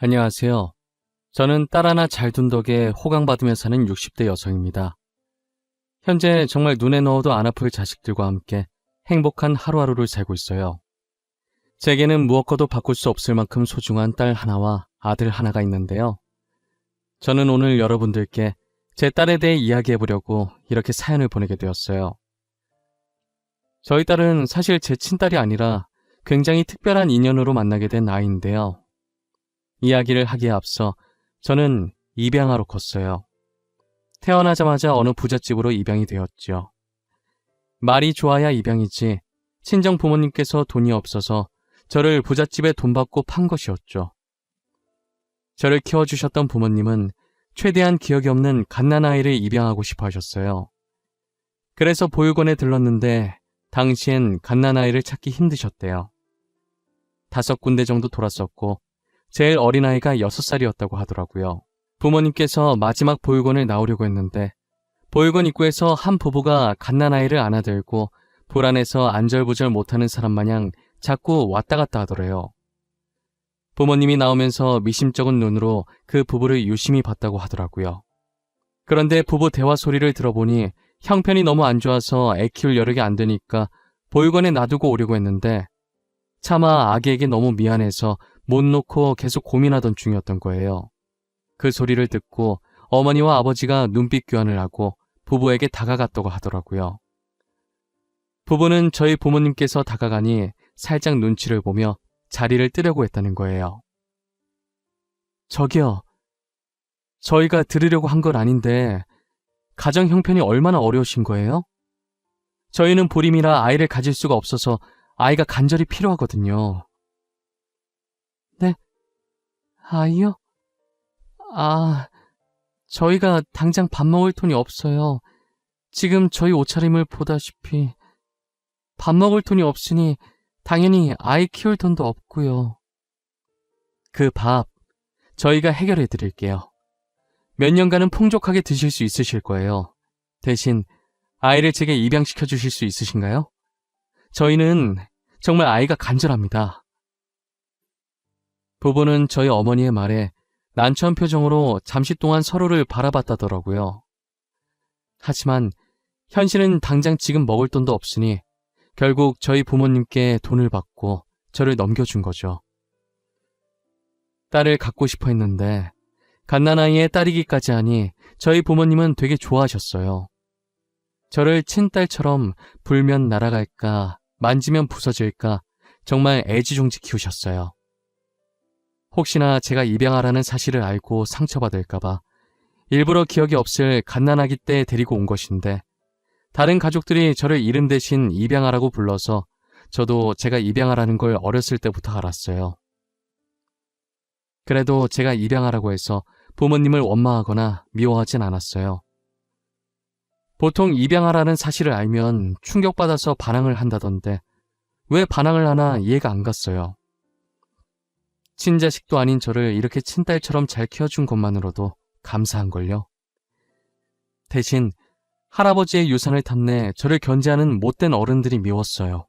안녕하세요. 저는 딸 하나 잘 둔 덕에 호강받으며 사는 60대 여성입니다. 현재 정말 눈에 넣어도 안 아플 자식들과 함께 행복한 하루하루를 살고 있어요. 제게는 무엇과도 바꿀 수 없을 만큼 소중한 딸 하나와 아들 하나가 있는데요. 저는 오늘 여러분들께 제 딸에 대해 이야기해보려고 이렇게 사연을 보내게 되었어요. 저희 딸은 사실 제 친딸이 아니라 굉장히 특별한 인연으로 만나게 된 아이인데요. 이야기를 하기에 앞서 저는 입양아로 컸어요. 태어나자마자 어느 부잣집으로 입양이 되었죠. 말이 좋아야 입양이지 친정 부모님께서 돈이 없어서 저를 부잣집에 돈 받고 판 것이었죠. 저를 키워주셨던 부모님은 최대한 기억이 없는 갓난아이를 입양하고 싶어 하셨어요. 그래서 보육원에 들렀는데 당시엔 갓난아이를 찾기 힘드셨대요. 5군데 정도 돌았었고 제일 어린아이가 6살이었다고 하더라고요. 부모님께서 마지막 보육원을 나오려고 했는데 보육원 입구에서 한 부부가 갓난아이를 안아들고 불안해서 안절부절 못하는 사람 마냥 자꾸 왔다 갔다 하더래요. 부모님이 나오면서 미심쩍은 눈으로 그 부부를 유심히 봤다고 하더라고요. 그런데 부부 대화 소리를 들어보니 형편이 너무 안 좋아서 애 키울 여력이 안 되니까 보육원에 놔두고 오려고 했는데 차마 아기에게 너무 미안해서 못 놓고 계속 고민하던 중이었던 거예요. 그 소리를 듣고 어머니와 아버지가 눈빛 교환을 하고 부부에게 다가갔다고 하더라고요. 부부는 저희 부모님께서 다가가니 살짝 눈치를 보며 자리를 뜨려고 했다는 거예요. 저기요, 저희가 들으려고 한 건 아닌데 가정 형편이 얼마나 어려우신 거예요? 저희는 불임이라 아이를 가질 수가 없어서 아이가 간절히 필요하거든요. 네? 아이요? 저희가 당장 밥 먹을 돈이 없어요. 지금 저희 옷차림을 보다시피 밥 먹을 돈이 없으니 당연히 아이 키울 돈도 없고요. 그 밥 저희가 해결해 드릴게요. 몇 년간은 풍족하게 드실 수 있으실 거예요. 대신 아이를 제게 입양시켜 주실 수 있으신가요? 저희는 정말 아이가 간절합니다. 부부는 저희 어머니의 말에 난처한 표정으로 잠시 동안 서로를 바라봤다더라고요. 하지만 현실은 당장 지금 먹을 돈도 없으니 결국 저희 부모님께 돈을 받고 저를 넘겨준 거죠. 딸을 갖고 싶어 했는데 갓난아이의 딸이기까지 하니 저희 부모님은 되게 좋아하셨어요. 저를 친딸처럼 불면 날아갈까 만지면 부서질까 정말 애지중지 키우셨어요. 혹시나 제가 입양하라는 사실을 알고 상처받을까봐 일부러 기억이 없을 갓난아기 때 데리고 온 것인데 다른 가족들이 저를 이름 대신 입양하라고 불러서 저도 제가 입양하라는 걸 어렸을 때부터 알았어요. 그래도 제가 입양하라고 해서 부모님을 원망하거나 미워하진 않았어요. 보통 입양하라는 사실을 알면 충격받아서 반항을 한다던데 왜 반항을 하나 이해가 안 갔어요. 친자식도 아닌 저를 이렇게 친딸처럼 잘 키워준 것만으로도 감사한걸요. 대신 할아버지의 유산을 탐내 저를 견제하는 못된 어른들이 미웠어요.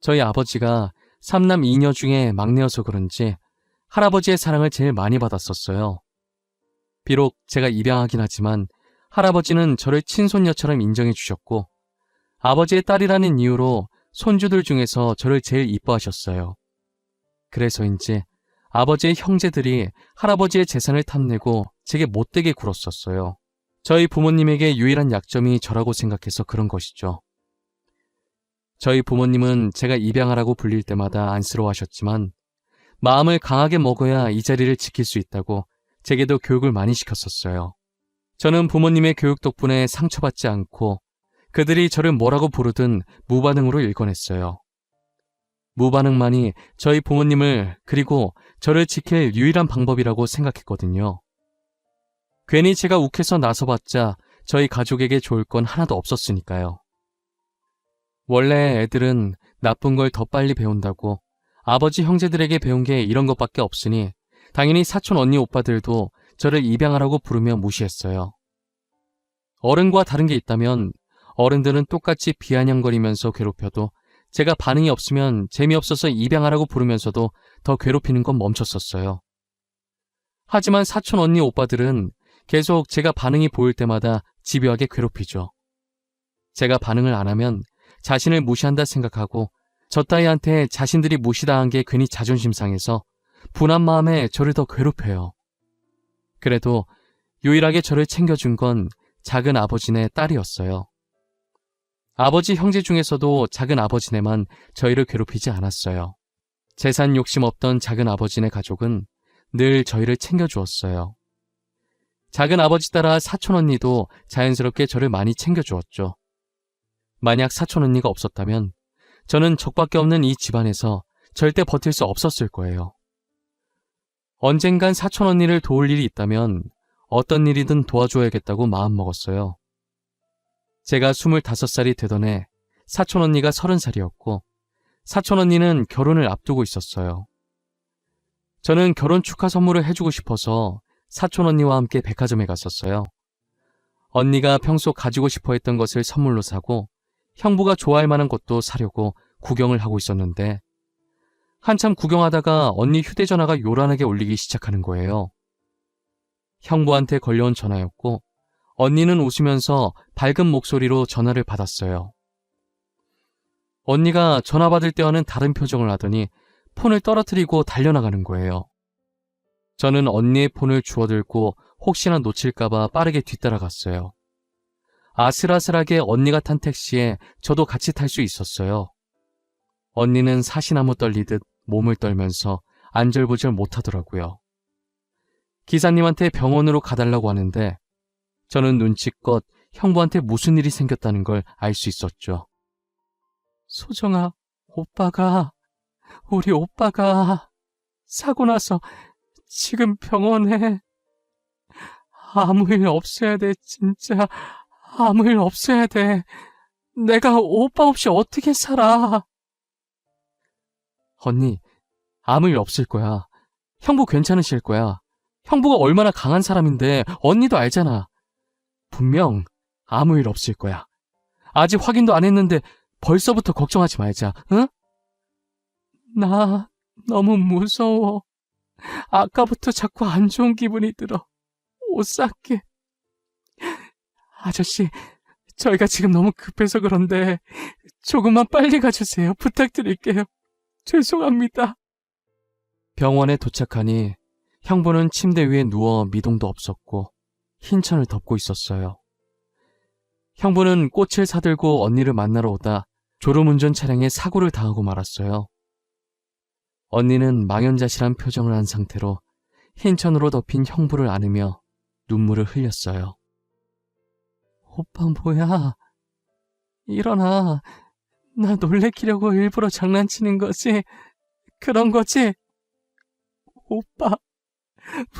저희 아버지가 3남 2녀 중에 막내여서 그런지 할아버지의 사랑을 제일 많이 받았었어요. 비록 제가 입양하긴 하지만 할아버지는 저를 친손녀처럼 인정해 주셨고 아버지의 딸이라는 이유로 손주들 중에서 저를 제일 이뻐하셨어요. 그래서인지 아버지의 형제들이 할아버지의 재산을 탐내고 제게 못되게 굴었었어요. 저희 부모님에게 유일한 약점이 저라고 생각해서 그런 것이죠. 저희 부모님은 제가 입양하라고 불릴 때마다 안쓰러워하셨지만 마음을 강하게 먹어야 이 자리를 지킬 수 있다고 제게도 교육을 많이 시켰었어요. 저는 부모님의 교육 덕분에 상처받지 않고 그들이 저를 뭐라고 부르든 무반응으로 일궈냈어요. 무반응만이 저희 부모님을 그리고 저를 지킬 유일한 방법이라고 생각했거든요. 괜히 제가 욱해서 나서봤자 저희 가족에게 좋을 건 하나도 없었으니까요. 원래 애들은 나쁜 걸 더 빨리 배운다고 아버지 형제들에게 배운 게 이런 것밖에 없으니 당연히 사촌 언니 오빠들도 저를 입양하라고 부르며 무시했어요. 어른과 다른 게 있다면 어른들은 똑같이 비아냥거리면서 괴롭혀도 제가 반응이 없으면 재미없어서 입양하라고 부르면서도 더 괴롭히는 건 멈췄었어요. 하지만 사촌 언니 오빠들은 계속 제가 반응이 보일 때마다 집요하게 괴롭히죠. 제가 반응을 안 하면 자신을 무시한다 생각하고 저 따위한테 자신들이 무시당한 게 괜히 자존심 상해서 분한 마음에 저를 더 괴롭혀요. 그래도 유일하게 저를 챙겨준 건 작은 아버지네 딸이었어요. 아버지 형제 중에서도 작은 아버지네만 저희를 괴롭히지 않았어요. 재산 욕심 없던 작은 아버지네 가족은 늘 저희를 챙겨주었어요. 작은 아버지 따라 사촌 언니도 자연스럽게 저를 많이 챙겨주었죠. 만약 사촌 언니가 없었다면 저는 적밖에 없는 이 집안에서 절대 버틸 수 없었을 거예요. 언젠간 사촌 언니를 도울 일이 있다면 어떤 일이든 도와줘야겠다고 마음먹었어요. 제가 25살이 되던 해 사촌 언니가 30살이었고 사촌 언니는 결혼을 앞두고 있었어요. 저는 결혼 축하 선물을 해주고 싶어서 사촌 언니와 함께 백화점에 갔었어요. 언니가 평소 가지고 싶어 했던 것을 선물로 사고 형부가 좋아할 만한 것도 사려고 구경을 하고 있었는데 한참 구경하다가 언니 휴대전화가 요란하게 울리기 시작하는 거예요. 형부한테 걸려온 전화였고 언니는 웃으면서 밝은 목소리로 전화를 받았어요. 언니가 전화 받을 때와는 다른 표정을 하더니 폰을 떨어뜨리고 달려나가는 거예요. 저는 언니의 폰을 주워들고 혹시나 놓칠까봐 빠르게 뒤따라갔어요. 아슬아슬하게 언니가 탄 택시에 저도 같이 탈 수 있었어요. 언니는 사시나무 떨리듯 몸을 떨면서 안절부절 못하더라고요. 기사님한테 병원으로 가달라고 하는데 저는 눈치껏 형부한테 무슨 일이 생겼다는 걸 알 수 있었죠. 소정아, 우리 오빠가 사고 나서 지금 병원에. 아무 일 없어야 돼, 진짜. 아무 일 없어야 돼. 내가 오빠 없이 어떻게 살아. 언니, 아무 일 없을 거야. 형부 괜찮으실 거야. 형부가 얼마나 강한 사람인데 언니도 알잖아. 분명 아무 일 없을 거야. 아직 확인도 안 했는데 벌써부터 걱정하지 말자, 응? 나 너무 무서워. 아까부터 자꾸 안 좋은 기분이 들어. 옷 쌀게. 아저씨, 저희가 지금 너무 급해서 그런데 조금만 빨리 가주세요. 부탁드릴게요. 죄송합니다. 병원에 도착하니 형부는 침대 위에 누워 미동도 없었고 흰천을 덮고 있었어요. 형부는 꽃을 사들고 언니를 만나러 오다 졸음운전 차량에 사고를 당하고 말았어요. 언니는 망연자실한 표정을 한 상태로 흰천으로 덮인 형부를 안으며 눈물을 흘렸어요. 오빠 뭐야? 일어나. 나 놀래키려고 일부러 장난치는 거지? 그런 거지? 오빠,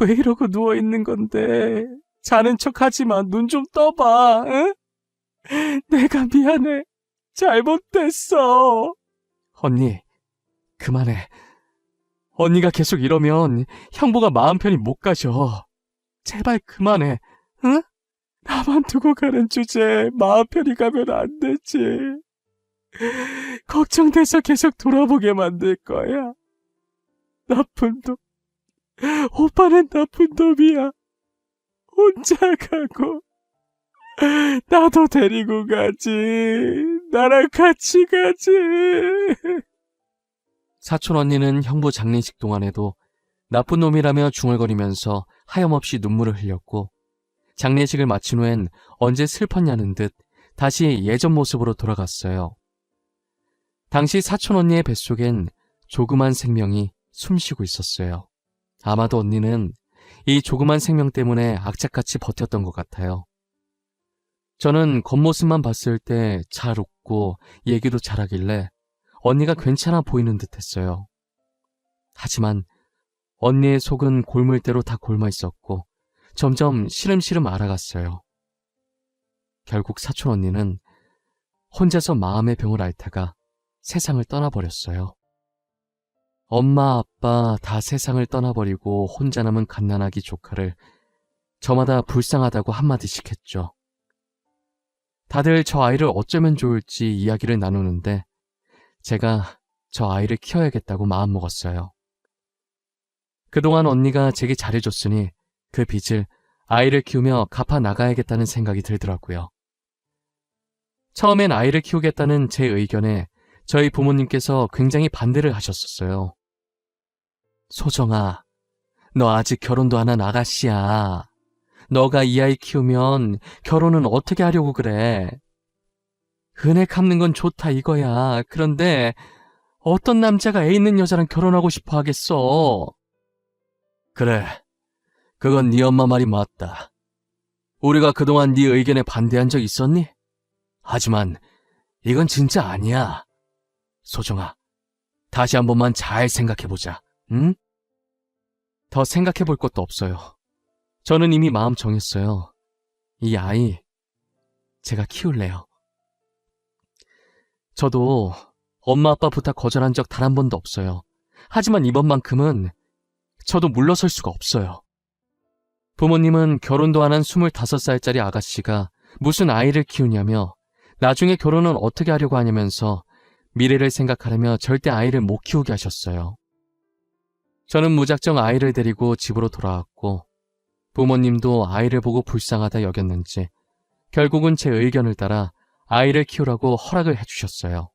왜 이러고 누워있는 건데? 자는 척 하지 마. 눈 좀 떠봐. 응? 내가 미안해. 잘못됐어. 언니, 그만해. 언니가 계속 이러면 형부가 마음 편히 못 가셔. 제발 그만해. 응? 나만 두고 가는 주제에 마음 편히 가면 안 되지. 걱정돼서 계속 돌아보게 만들 거야. 나쁜 놈. 오빠는 나쁜 놈이야. 혼자 가고 나도 데리고 가지. 나랑 같이 가지. 사촌 언니는 형부 장례식 동안에도 나쁜 놈이라며 중얼거리면서 하염없이 눈물을 흘렸고 장례식을 마친 후엔 언제 슬펐냐는 듯 다시 예전 모습으로 돌아갔어요. 당시 사촌 언니의 뱃속엔 조그만 생명이 숨쉬고 있었어요. 아마도 언니는 이 조그만 생명 때문에 악착같이 버텼던 것 같아요. 저는 겉모습만 봤을 때 잘 웃고 얘기도 잘하길래 언니가 괜찮아 보이는 듯 했어요. 하지만 언니의 속은 골물대로 다 골마 있었고 점점 시름시름 앓아갔어요. 결국 사촌 언니는 혼자서 마음의 병을 앓다가 세상을 떠나버렸어요. 엄마, 아빠 다 세상을 떠나버리고 혼자 남은 갓난아기 조카를 저마다 불쌍하다고 한마디씩 했죠. 다들 저 아이를 어쩌면 좋을지 이야기를 나누는데 제가 저 아이를 키워야겠다고 마음먹었어요. 그동안 언니가 제게 잘해줬으니 그 빚을 아이를 키우며 갚아 나가야겠다는 생각이 들더라고요. 처음엔 아이를 키우겠다는 제 의견에 저희 부모님께서 굉장히 반대를 하셨었어요. 소정아, 너 아직 결혼도 안 한 아가씨야. 너가 이 아이 키우면 결혼은 어떻게 하려고 그래? 은혜 갚는 건 좋다 이거야. 그런데 어떤 남자가 애 있는 여자랑 결혼하고 싶어 하겠어? 그래, 그건 네 엄마 말이 맞다. 우리가 그동안 네 의견에 반대한 적 있었니? 하지만 이건 진짜 아니야. 소정아, 다시 한 번만 잘 생각해보자, 응? 더 생각해볼 것도 없어요. 저는 이미 마음 정했어요. 이 아이, 제가 키울래요. 저도 엄마 아빠 부탁 거절한 적 단 한 번도 없어요. 하지만 이번만큼은 저도 물러설 수가 없어요. 부모님은 결혼도 안 한 25살짜리 아가씨가 무슨 아이를 키우냐며 나중에 결혼은 어떻게 하려고 하냐면서 미래를 생각하려며 절대 아이를 못 키우게 하셨어요. 저는 무작정 아이를 데리고 집으로 돌아왔고 부모님도 아이를 보고 불쌍하다 여겼는지 결국은 제 의견을 따라 아이를 키우라고 허락을 해주셨어요.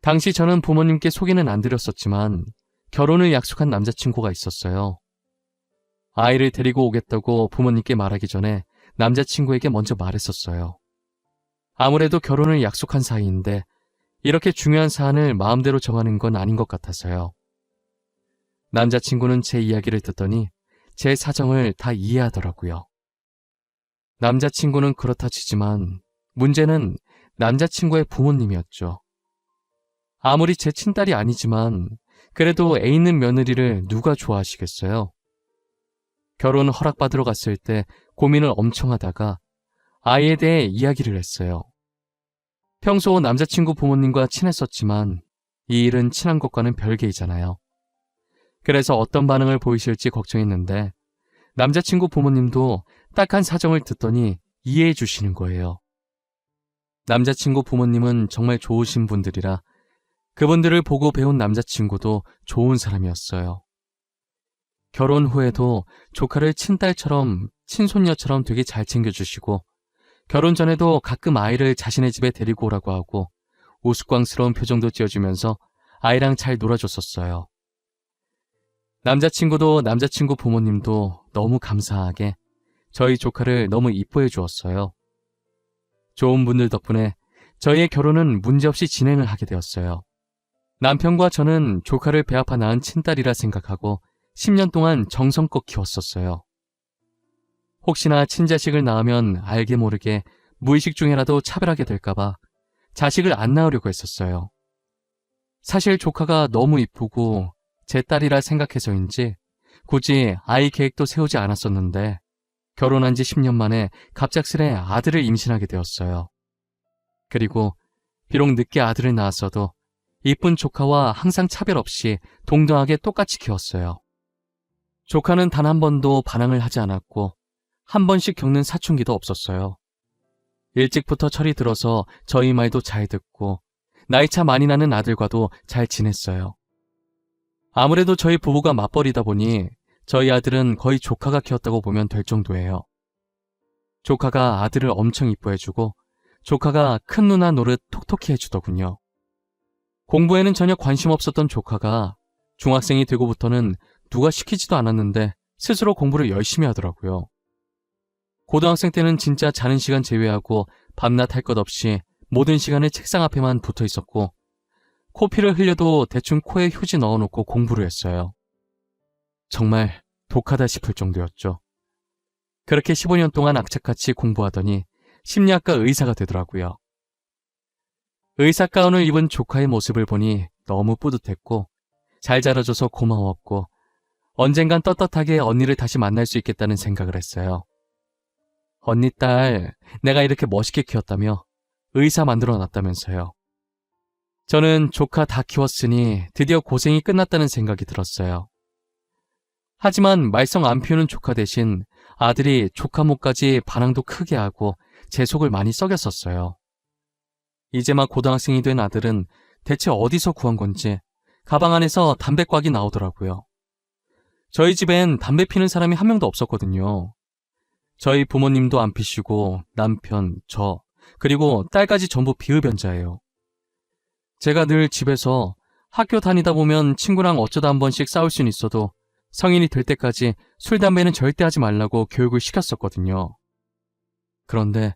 당시 저는 부모님께 소개는 안 드렸었지만 결혼을 약속한 남자친구가 있었어요. 아이를 데리고 오겠다고 부모님께 말하기 전에 남자친구에게 먼저 말했었어요. 아무래도 결혼을 약속한 사이인데 이렇게 중요한 사안을 마음대로 정하는 건 아닌 것 같아서요. 남자친구는 제 이야기를 듣더니 제 사정을 다 이해하더라고요. 남자친구는 그렇다 치지만 문제는 남자친구의 부모님이었죠. 아무리 제 친딸이 아니지만 그래도 애 있는 며느리를 누가 좋아하시겠어요? 결혼 허락받으러 갔을 때 고민을 엄청 하다가 아이에 대해 이야기를 했어요. 평소 남자친구 부모님과 친했었지만 이 일은 친한 것과는 별개이잖아요. 그래서 어떤 반응을 보이실지 걱정했는데 남자친구 부모님도 딱한 사정을 듣더니 이해해 주시는 거예요. 남자친구 부모님은 정말 좋으신 분들이라 그분들을 보고 배운 남자친구도 좋은 사람이었어요. 결혼 후에도 조카를 친딸처럼 친손녀처럼 되게 잘 챙겨주시고 결혼 전에도 가끔 아이를 자신의 집에 데리고 오라고 하고 우스꽝스러운 표정도 지어주면서 아이랑 잘 놀아줬었어요. 남자친구도 남자친구 부모님도 너무 감사하게 저희 조카를 너무 이뻐해 주었어요. 좋은 분들 덕분에 저희의 결혼은 문제없이 진행을 하게 되었어요. 남편과 저는 조카를 배 아파 낳은 친딸이라 생각하고 10년 동안 정성껏 키웠었어요. 혹시나 친자식을 낳으면 알게 모르게 무의식 중에라도 차별하게 될까봐 자식을 안 낳으려고 했었어요. 사실 조카가 너무 이쁘고 제 딸이라 생각해서인지 굳이 아이 계획도 세우지 않았었는데 결혼한 지 10년 만에 갑작스레 아들을 임신하게 되었어요. 그리고 비록 늦게 아들을 낳았어도 이쁜 조카와 항상 차별 없이 동등하게 똑같이 키웠어요. 조카는 단 한 번도 반항을 하지 않았고 한 번씩 겪는 사춘기도 없었어요. 일찍부터 철이 들어서 저희 말도 잘 듣고 나이차 많이 나는 아들과도 잘 지냈어요. 아무래도 저희 부부가 맞벌이다 보니 저희 아들은 거의 조카가 키웠다고 보면 될 정도예요. 조카가 아들을 엄청 이뻐해주고 조카가 큰 누나 노릇 톡톡히 해주더군요. 공부에는 전혀 관심 없었던 조카가 중학생이 되고부터는 누가 시키지도 않았는데 스스로 공부를 열심히 하더라고요. 고등학생 때는 진짜 자는 시간 제외하고 밤낮 할 것 없이 모든 시간을 책상 앞에만 붙어 있었고 코피를 흘려도 대충 코에 휴지 넣어놓고 공부를 했어요. 정말 독하다 싶을 정도였죠. 그렇게 15년 동안 악착같이 공부하더니 심리학과 의사가 되더라고요. 의사 가운을 입은 조카의 모습을 보니 너무 뿌듯했고 잘 자라줘서 고마웠고 언젠간 떳떳하게 언니를 다시 만날 수 있겠다는 생각을 했어요. 언니 딸, 내가 이렇게 멋있게 키웠다며 의사 만들어놨다면서요. 저는 조카 다 키웠으니 드디어 고생이 끝났다는 생각이 들었어요. 하지만 말썽 안 피우는 조카 대신 아들이 조카 목까지 반항도 크게 하고 제 속을 많이 썩였었어요. 이제 막 고등학생이 된 아들은 대체 어디서 구한 건지 가방 안에서 담배꽉이 나오더라고요. 저희 집엔 담배 피는 사람이 한 명도 없었거든요. 저희 부모님도 안 피시고 남편, 저, 그리고 딸까지 전부 비흡연자예요. 제가 늘 집에서 학교 다니다 보면 친구랑 어쩌다 한 번씩 싸울 수는 있어도 성인이 될 때까지 술, 담배는 절대 하지 말라고 교육을 시켰었거든요. 그런데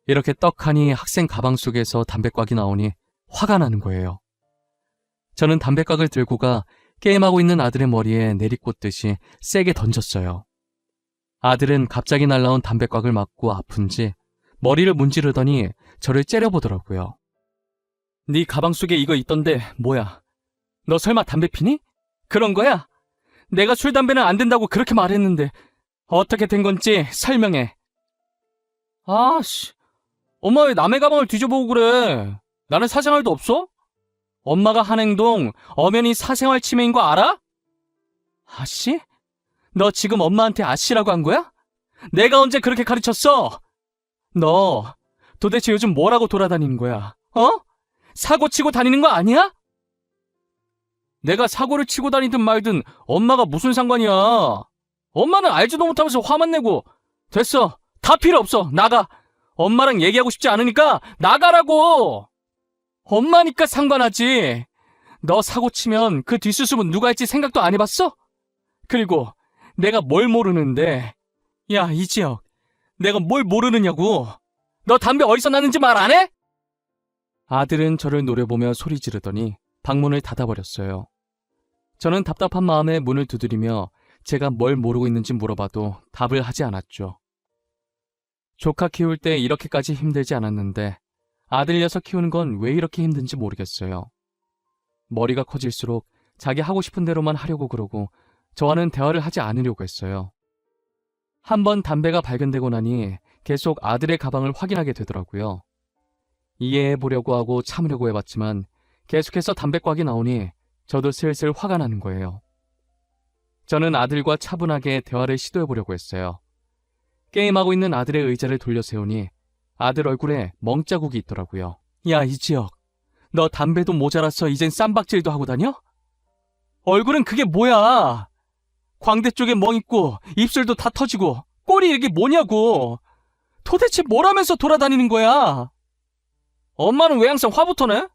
이렇게 떡하니 학생 가방 속에서 담배꽉이 나오니 화가 나는 거예요. 저는 담배꽉을 들고 가 게임하고 있는 아들의 머리에 내리꽂듯이 세게 던졌어요. 아들은 갑자기 날라온 담배꽉을 맞고 아픈지 머리를 문지르더니 저를 째려보더라고요. 네 가방 속에 이거 있던데 뭐야? 너 설마 담배 피니? 그런 거야? 내가 술, 담배는 안 된다고 그렇게 말했는데 어떻게 된 건지 설명해. 아씨, 엄마 왜 남의 가방을 뒤져보고 그래? 나는 사생활도 없어? 엄마가 한 행동 엄연히 사생활 침해인 거 알아? 아씨? 너 지금 엄마한테 아씨라고 한 거야? 내가 언제 그렇게 가르쳤어? 너 도대체 요즘 뭐라고 돌아다니는 거야? 어? 사고 치고 다니는 거 아니야? 내가 사고를 치고 다니든 말든 엄마가 무슨 상관이야? 엄마는 알지도 못하면서 화만 내고. 됐어. 다 필요 없어. 나가. 엄마랑 얘기하고 싶지 않으니까 나가라고. 엄마니까 상관하지. 너 사고 치면 그 뒷수습은 누가 할지 생각도 안 해봤어? 그리고 내가 뭘 모르는데. 야, 이지혁. 내가 뭘 모르느냐고. 너 담배 어디서 났는지 말 안 해? 아들은 저를 노려보며 소리 지르더니 방문을 닫아버렸어요. 저는 답답한 마음에 문을 두드리며 제가 뭘 모르고 있는지 물어봐도 답을 하지 않았죠. 조카 키울 때 이렇게까지 힘들지 않았는데 아들 녀석 키우는 건 왜 이렇게 힘든지 모르겠어요. 머리가 커질수록 자기 하고 싶은 대로만 하려고 그러고 저와는 대화를 하지 않으려고 했어요. 한번 담배가 발견되고 나니 계속 아들의 가방을 확인하게 되더라고요. 이해해보려고 하고 참으려고 해봤지만 계속해서 담배꽉이 나오니 저도 슬슬 화가 나는 거예요. 저는 아들과 차분하게 대화를 시도해보려고 했어요. 게임하고 있는 아들의 의자를 돌려 세우니 아들 얼굴에 멍자국이 있더라고요. 야, 이지혁. 너 담배도 모자라서 이젠 쌈박질도 하고 다녀? 얼굴은 그게 뭐야? 광대 쪽에 멍 있고 입술도 다 터지고 꼴이 이게 뭐냐고. 도대체 뭘 하면서 돌아다니는 거야? 엄마는 왜 항상 화부터 내?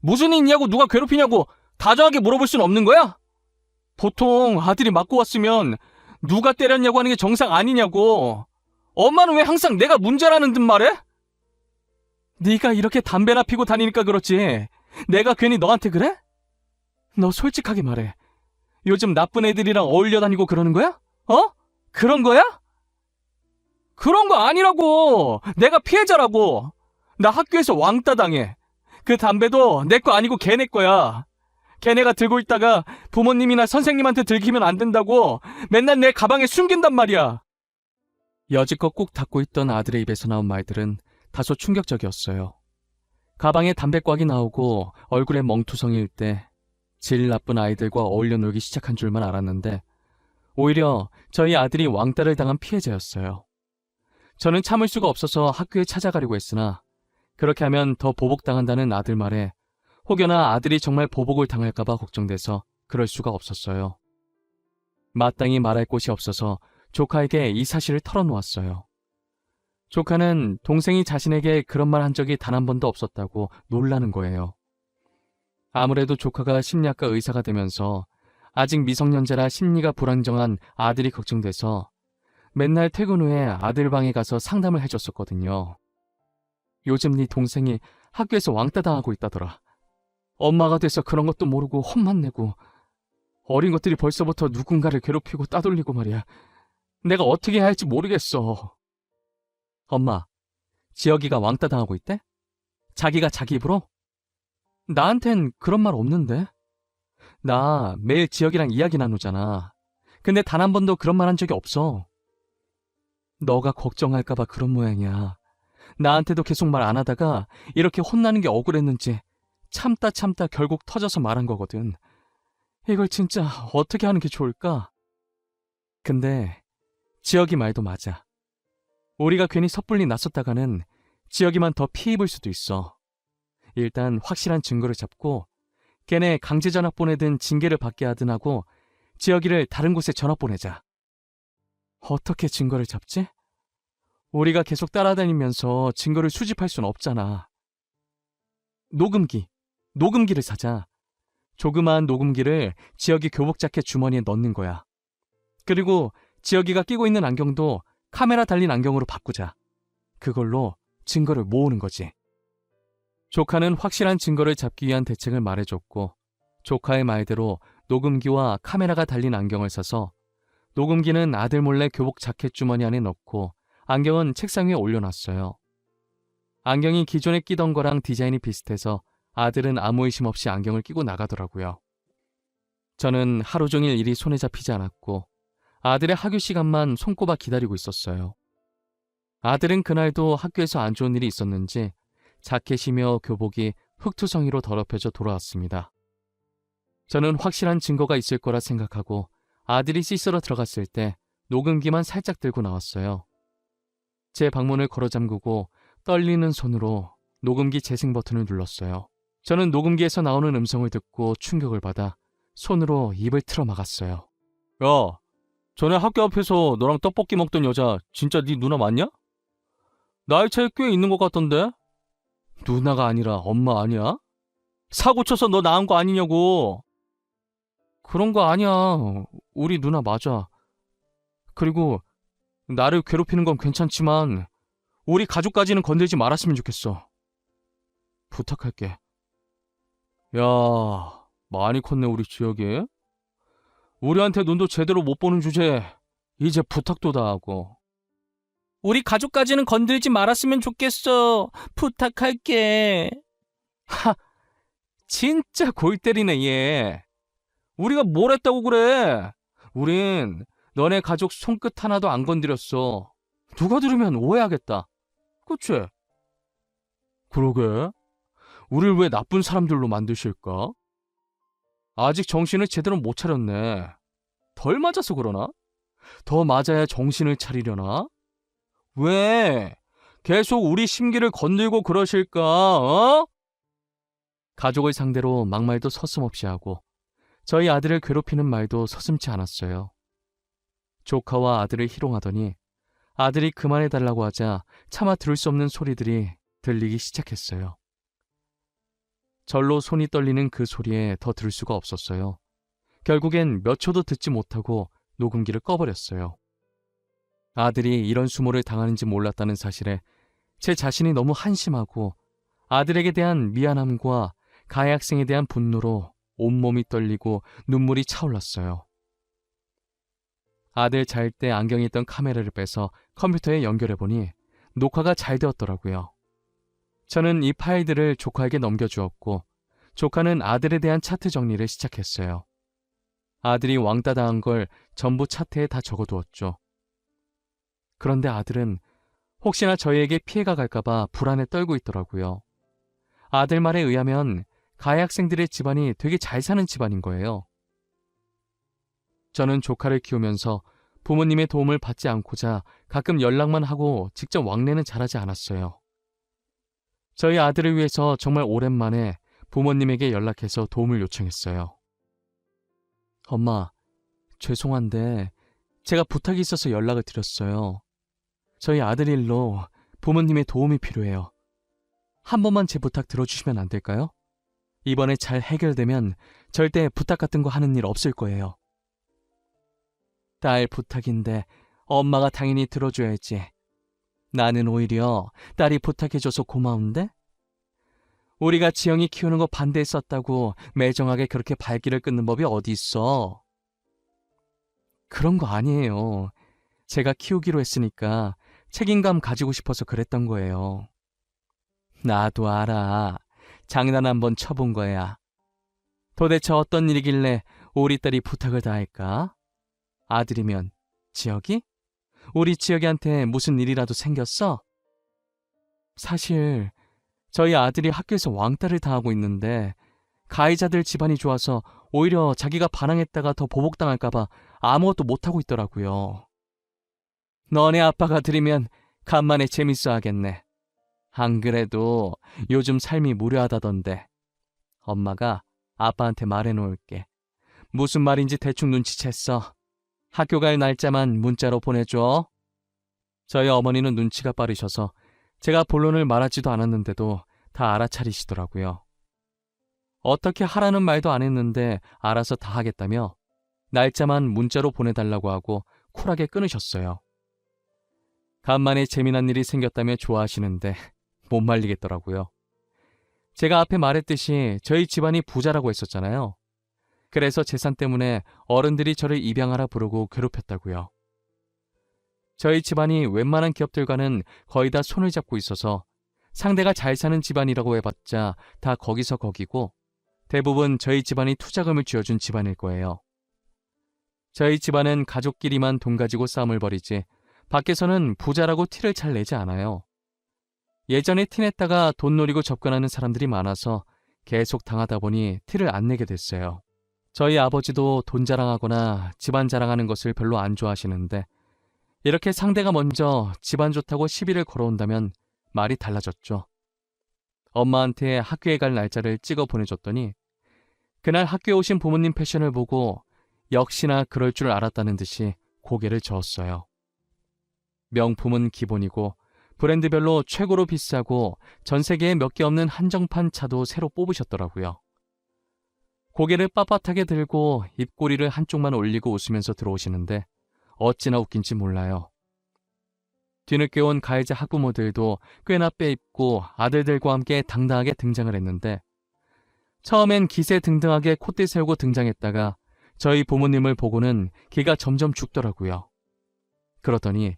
무슨 일 있냐고 누가 괴롭히냐고 다정하게 물어볼 수는 없는 거야? 보통 아들이 맞고 왔으면 누가 때렸냐고 하는 게 정상 아니냐고. 엄마는 왜 항상 내가 문제라는 듯 말해? 네가 이렇게 담배나 피고 다니니까 그렇지. 내가 괜히 너한테 그래? 너 솔직하게 말해. 요즘 나쁜 애들이랑 어울려 다니고 그러는 거야? 어? 그런 거야? 그런 거 아니라고. 내가 피해자라고. 나 학교에서 왕따 당해. 그 담배도 내 거 아니고 걔네 거야. 걔네가 들고 있다가 부모님이나 선생님한테 들키면 안 된다고 맨날 내 가방에 숨긴단 말이야. 여지껏 꾹 닫고 있던 아들의 입에서 나온 말들은 다소 충격적이었어요. 가방에 담배꽉이 나오고 얼굴에 멍투성이일 때 질 나쁜 아이들과 어울려 놀기 시작한 줄만 알았는데 오히려 저희 아들이 왕따를 당한 피해자였어요. 저는 참을 수가 없어서 학교에 찾아가려고 했으나 그렇게 하면 더 보복당한다는 아들 말에 혹여나 아들이 정말 보복을 당할까봐 걱정돼서 그럴 수가 없었어요. 마땅히 말할 곳이 없어서 조카에게 이 사실을 털어놓았어요. 조카는 동생이 자신에게 그런 말 한 적이 단 한 번도 없었다고 놀라는 거예요. 아무래도 조카가 심리학과 의사가 되면서 아직 미성년자라 심리가 불안정한 아들이 걱정돼서 맨날 퇴근 후에 아들 방에 가서 상담을 해줬었거든요. 요즘 네 동생이 학교에서 왕따 당하고 있다더라. 엄마가 돼서 그런 것도 모르고 혼만 내고 어린 것들이 벌써부터 누군가를 괴롭히고 따돌리고 말이야. 내가 어떻게 해야 할지 모르겠어. 엄마, 지혁이가 왕따 당하고 있대? 자기가 자기 입으로? 나한텐 그런 말 없는데. 나 매일 지혁이랑 이야기 나누잖아. 근데 단 한 번도 그런 말 한 적이 없어. 너가 걱정할까봐 그런 모양이야. 나한테도 계속 말 안 하다가 이렇게 혼나는 게 억울했는지 참다 결국 터져서 말한 거거든. 이걸 진짜 어떻게 하는 게 좋을까? 근데 지혁이 말도 맞아. 우리가 괜히 섣불리 나섰다가는 지혁이만 더 피 입을 수도 있어. 일단 확실한 증거를 잡고 걔네 강제 전학 보내든 징계를 받게 하든 하고 지혁이를 다른 곳에 전학 보내자. 어떻게 증거를 잡지? 우리가 계속 따라다니면서 증거를 수집할 순 없잖아. 녹음기를 사자. 조그마한 녹음기를 지혁이 교복 자켓 주머니에 넣는 거야. 그리고 지혁이가 끼고 있는 안경도 카메라 달린 안경으로 바꾸자. 그걸로 증거를 모으는 거지. 조카는 확실한 증거를 잡기 위한 대책을 말해줬고, 조카의 말대로 녹음기와 카메라가 달린 안경을 사서 녹음기는 아들 몰래 교복 자켓 주머니 안에 넣고 안경은 책상 위에 올려놨어요. 안경이 기존에 끼던 거랑 디자인이 비슷해서 아들은 아무 의심 없이 안경을 끼고 나가더라고요. 저는 하루 종일 일이 손에 잡히지 않았고 아들의 학교 시간만 손꼽아 기다리고 있었어요. 아들은 그날도 학교에서 안 좋은 일이 있었는지 자켓이며 교복이 흙투성이로 더럽혀져 돌아왔습니다. 저는 확실한 증거가 있을 거라 생각하고 아들이 씻으러 들어갔을 때 녹음기만 살짝 들고 나왔어요. 제 방문을 걸어 잠그고 떨리는 손으로 녹음기 재생 버튼을 눌렀어요. 저는 녹음기에서 나오는 음성을 듣고 충격을 받아 손으로 입을 틀어 막았어요. 야, 전에 학교 앞에서 너랑 떡볶이 먹던 여자 진짜 네 누나 맞냐? 나이 차이 꽤 있는 것 같던데? 누나가 아니라 엄마 아니야? 사고 쳐서 너 낳은 거 아니냐고. 그런 거 아니야. 우리 누나 맞아. 그리고 나를 괴롭히는 건 괜찮지만 우리 가족까지는 건들지 말았으면 좋겠어. 부탁할게. 야, 많이 컸네 우리 지혁이. 우리한테 눈도 제대로 못 보는 주제에 이제 부탁도 다 하고. 우리 가족까지는 건들지 말았으면 좋겠어. 부탁할게. 하, 진짜 골 때리네 얘. 우리가 뭘 했다고 그래? 우린 너네 가족 손끝 하나도 안 건드렸어. 누가 들으면 오해하겠다. 그치? 그러게. 우릴 왜 나쁜 사람들로 만드실까? 아직 정신을 제대로 못 차렸네. 덜 맞아서 그러나? 더 맞아야 정신을 차리려나? 왜? 계속 우리 심기를 건들고 그러실까? 어? 가족을 상대로 막말도 서슴없이 하고 저희 아들을 괴롭히는 말도 서슴지 않았어요. 조카와 아들을 희롱하더니 아들이 그만해달라고 하자 차마 들을 수 없는 소리들이 들리기 시작했어요. 절로 손이 떨리는 그 소리에 더 들을 수가 없었어요. 결국엔 몇 초도 듣지 못하고 녹음기를 꺼버렸어요. 아들이 이런 수모를 당하는지 몰랐다는 사실에 제 자신이 너무 한심하고 아들에게 대한 미안함과 가해 학생에 대한 분노로 온몸이 떨리고 눈물이 차올랐어요. 아들 잘 때 안경에 있던 카메라를 빼서 컴퓨터에 연결해보니 녹화가 잘 되었더라고요. 저는 이 파일들을 조카에게 넘겨주었고 조카는 아들에 대한 차트 정리를 시작했어요. 아들이 왕따 당한 걸 전부 차트에 다 적어두었죠. 그런데 아들은 혹시나 저희에게 피해가 갈까봐 불안에 떨고 있더라고요. 아들 말에 의하면 가해 학생들의 집안이 되게 잘 사는 집안인 거예요. 저는 조카를 키우면서 부모님의 도움을 받지 않고자 가끔 연락만 하고 직접 왕래는 잘하지 않았어요. 저희 아들을 위해서 정말 오랜만에 부모님에게 연락해서 도움을 요청했어요. 엄마, 죄송한데 제가 부탁이 있어서 연락을 드렸어요. 저희 아들 일로 부모님의 도움이 필요해요. 한 번만 제 부탁 들어주시면 안 될까요? 이번에 잘 해결되면 절대 부탁 같은 거 하는 일 없을 거예요. 딸 부탁인데 엄마가 당연히 들어줘야지. 나는 오히려 딸이 부탁해줘서 고마운데? 우리가 지영이 키우는 거 반대했었다고 매정하게 그렇게 발길을 끊는 법이 어디 있어? 그런 거 아니에요. 제가 키우기로 했으니까 책임감 가지고 싶어서 그랬던 거예요. 나도 알아. 장난 한번 쳐본 거야. 도대체 어떤 일이길래 우리 딸이 부탁을 다 할까? 아들이면 지혁이? 우리 지혁이한테 무슨 일이라도 생겼어? 사실 저희 아들이 학교에서 왕따를 당하고 있는데 가해자들 집안이 좋아서 오히려 자기가 반항했다가 더 보복당할까 봐 아무것도 못하고 있더라고요. 너네 아빠가 들으면 간만에 재밌어 하겠네. 안 그래도 요즘 삶이 무료하다던데. 엄마가 아빠한테 말해놓을게. 무슨 말인지 대충 눈치챘어. 학교 갈 날짜만 문자로 보내줘. 저희 어머니는 눈치가 빠르셔서 제가 본론을 말하지도 않았는데도 다 알아차리시더라고요. 어떻게 하라는 말도 안 했는데 알아서 다 하겠다며 날짜만 문자로 보내달라고 하고 쿨하게 끊으셨어요. 간만에 재미난 일이 생겼다며 좋아하시는데 못 말리겠더라고요. 제가 앞에 말했듯이 저희 집안이 부자라고 했었잖아요. 그래서 재산 때문에 어른들이 저를 입양하라 부르고 괴롭혔다고요. 저희 집안이 웬만한 기업들과는 거의 다 손을 잡고 있어서 상대가 잘 사는 집안이라고 해봤자 다 거기서 거기고 대부분 저희 집안이 투자금을 쥐어준 집안일 거예요. 저희 집안은 가족끼리만 돈 가지고 싸움을 벌이지 밖에서는 부자라고 티를 잘 내지 않아요. 예전에 티냈다가 돈 노리고 접근하는 사람들이 많아서 계속 당하다 보니 티를 안 내게 됐어요. 저희 아버지도 돈 자랑하거나 집안 자랑하는 것을 별로 안 좋아하시는데 이렇게 상대가 먼저 집안 좋다고 시비를 걸어온다면 말이 달라졌죠. 엄마한테 학교에 갈 날짜를 찍어 보내줬더니 그날 학교에 오신 부모님 패션을 보고 역시나 그럴 줄 알았다는 듯이 고개를 저었어요. 명품은 기본이고 브랜드별로 최고로 비싸고 전 세계에 몇 개 없는 한정판 차도 새로 뽑으셨더라고요. 고개를 빳빳하게 들고 입꼬리를 한쪽만 올리고 웃으면서 들어오시는데 어찌나 웃긴지 몰라요. 뒤늦게 온 가해자 학부모들도 꽤나 빼입고 아들들과 함께 당당하게 등장을 했는데 처음엔 기세등등하게 콧대 세우고 등장했다가 저희 부모님을 보고는 기가 점점 죽더라고요. 그러더니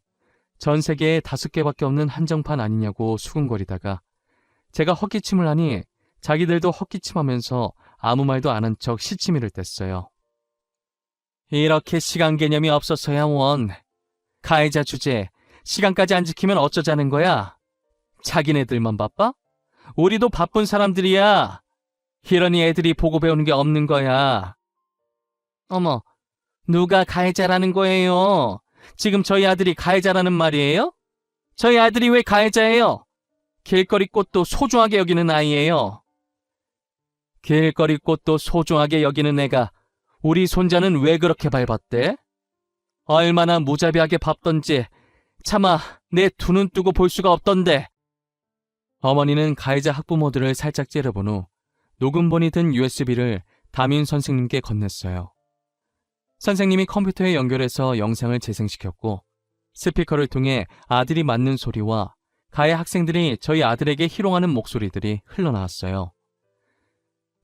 전 세계에 5개밖에 없는 한정판 아니냐고 수군거리다가 제가 헛기침을 하니 자기들도 헛기침하면서 아무 말도 안 한 척 시치미를 뗐어요. 이렇게 시간 개념이 없어서야 원. 가해자 주제, 시간까지 안 지키면 어쩌자는 거야? 자기네들만 바빠? 우리도 바쁜 사람들이야. 이러니 애들이 보고 배우는 게 없는 거야. 어머, 누가 가해자라는 거예요? 지금 저희 아들이 가해자라는 말이에요? 저희 아들이 왜 가해자예요? 길거리 꽃도 소중하게 여기는 아이예요. 길거리 꽃도 소중하게 여기는 애가 우리 손자는 왜 그렇게 밟았대? 얼마나 무자비하게 밟던지 차마 내 두 눈 뜨고 볼 수가 없던데. 어머니는 가해자 학부모들을 살짝 째려본 후 녹음본이 든 USB를 담임 선생님께 건넸어요. 선생님이 컴퓨터에 연결해서 영상을 재생시켰고 스피커를 통해 아들이 맞는 소리와 가해 학생들이 저희 아들에게 희롱하는 목소리들이 흘러나왔어요.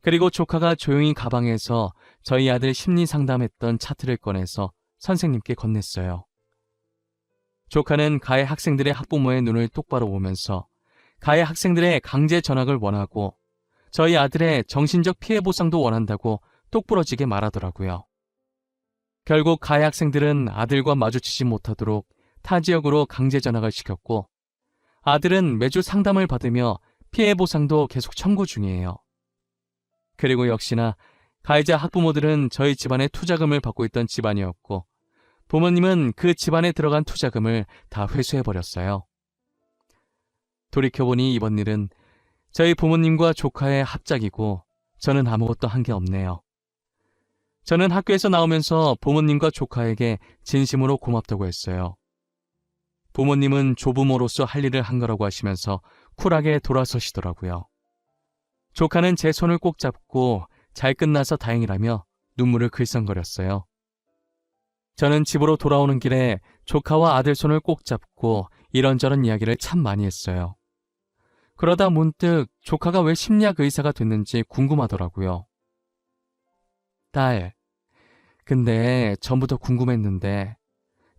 그리고 조카가 조용히 가방에서 저희 아들 심리 상담했던 차트를 꺼내서 선생님께 건넸어요. 조카는 가해 학생들의 학부모의 눈을 똑바로 보면서 가해 학생들의 강제 전학을 원하고 저희 아들의 정신적 피해 보상도 원한다고 똑부러지게 말하더라고요. 결국 가해 학생들은 아들과 마주치지 못하도록 타 지역으로 강제 전학을 시켰고 아들은 매주 상담을 받으며 피해 보상도 계속 청구 중이에요. 그리고 역시나 가해자 학부모들은 저희 집안에 투자금을 받고 있던 집안이었고 부모님은 그 집안에 들어간 투자금을 다 회수해버렸어요. 돌이켜보니 이번 일은 저희 부모님과 조카의 합작이고 저는 아무것도 한 게 없네요. 저는 학교에서 나오면서 부모님과 조카에게 진심으로 고맙다고 했어요. 부모님은 조부모로서 할 일을 한 거라고 하시면서 쿨하게 돌아서시더라고요. 조카는 제 손을 꼭 잡고 잘 끝나서 다행이라며 눈물을 글썽거렸어요. 저는 집으로 돌아오는 길에 조카와 아들 손을 꼭 잡고 이런저런 이야기를 참 많이 했어요. 그러다 문득 조카가 왜 심리학 의사가 됐는지 궁금하더라고요. 딸, 근데 전부터 궁금했는데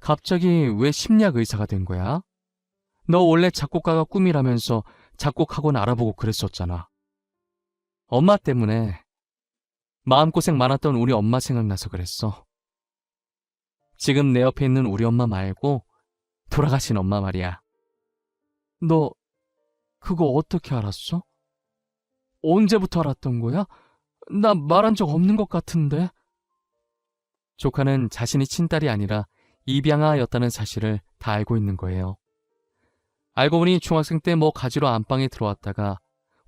갑자기 왜 심리학 의사가 된 거야? 너 원래 작곡가가 꿈이라면서 작곡학원 알아보고 그랬었잖아. 엄마 때문에 마음고생 많았던 우리 엄마 생각나서 그랬어. 지금 내 옆에 있는 우리 엄마 말고 돌아가신 엄마 말이야. 너 그거 어떻게 알았어? 언제부터 알았던 거야? 나 말한 적 없는 것 같은데. 조카는 자신이 친딸이 아니라 입양아였다는 사실을 다 알고 있는 거예요. 알고 보니 중학생 때 뭐 가지러 안방에 들어왔다가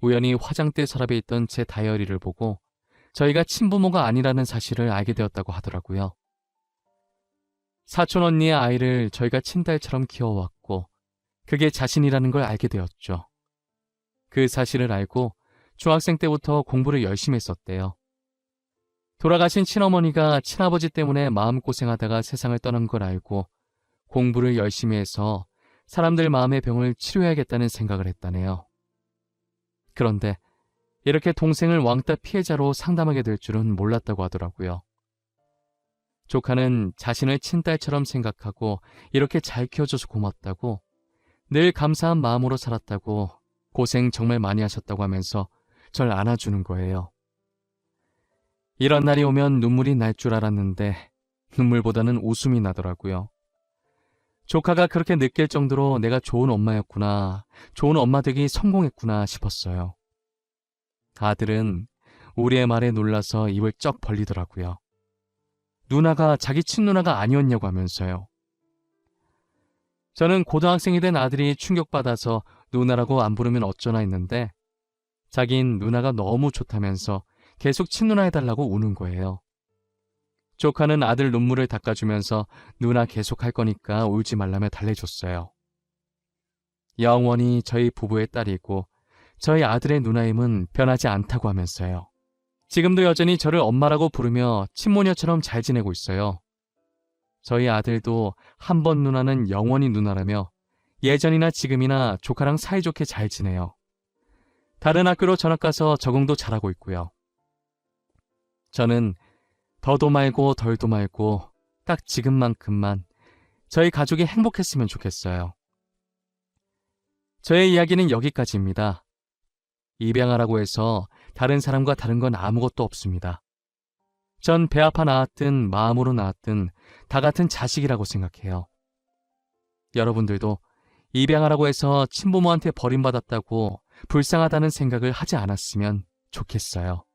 우연히 화장대 서랍에 있던 제 다이어리를 보고 저희가 친부모가 아니라는 사실을 알게 되었다고 하더라고요. 사촌 언니의 아이를 저희가 친딸처럼 키워왔고 그게 자신이라는 걸 알게 되었죠. 그 사실을 알고 중학생 때부터 공부를 열심히 했었대요. 돌아가신 친어머니가 친아버지 때문에 마음고생하다가 세상을 떠난 걸 알고 공부를 열심히 해서 사람들 마음의 병을 치료해야겠다는 생각을 했다네요. 그런데 이렇게 동생을 왕따 피해자로 상담하게 될 줄은 몰랐다고 하더라고요. 조카는 자신을 친딸처럼 생각하고 이렇게 잘 키워줘서 고맙다고, 늘 감사한 마음으로 살았다고, 고생 정말 많이 하셨다고 하면서 절 안아주는 거예요. 이런 날이 오면 눈물이 날 줄 알았는데 눈물보다는 웃음이 나더라고요. 조카가 그렇게 느낄 정도로 내가 좋은 엄마였구나, 좋은 엄마 되기 성공했구나 싶었어요. 아들은 우리의 말에 놀라서 입을 쩍 벌리더라고요. 누나가 자기 친누나가 아니었냐고 하면서요. 저는 고등학생이 된 아들이 충격받아서 누나라고 안 부르면 어쩌나 했는데 자긴 누나가 너무 좋다면서 계속 친누나 해달라고 우는 거예요. 조카는 아들 눈물을 닦아주면서 누나 계속 할 거니까 울지 말라며 달래줬어요. 영원히 저희 부부의 딸이고 저희 아들의 누나임은 변하지 않다고 하면서요. 지금도 여전히 저를 엄마라고 부르며 친모녀처럼 잘 지내고 있어요. 저희 아들도 한 번 누나는 영원히 누나라며 예전이나 지금이나 조카랑 사이좋게 잘 지내요. 다른 학교로 전학 가서 적응도 잘하고 있고요. 저는 더도 말고 덜도 말고 딱 지금만큼만 저희 가족이 행복했으면 좋겠어요. 저의 이야기는 여기까지입니다. 입양하라고 해서 다른 사람과 다른 건 아무것도 없습니다. 전 배 아파 낳았든 마음으로 낳았든 다 같은 자식이라고 생각해요. 여러분들도 입양하라고 해서 친부모한테 버림받았다고 불쌍하다는 생각을 하지 않았으면 좋겠어요.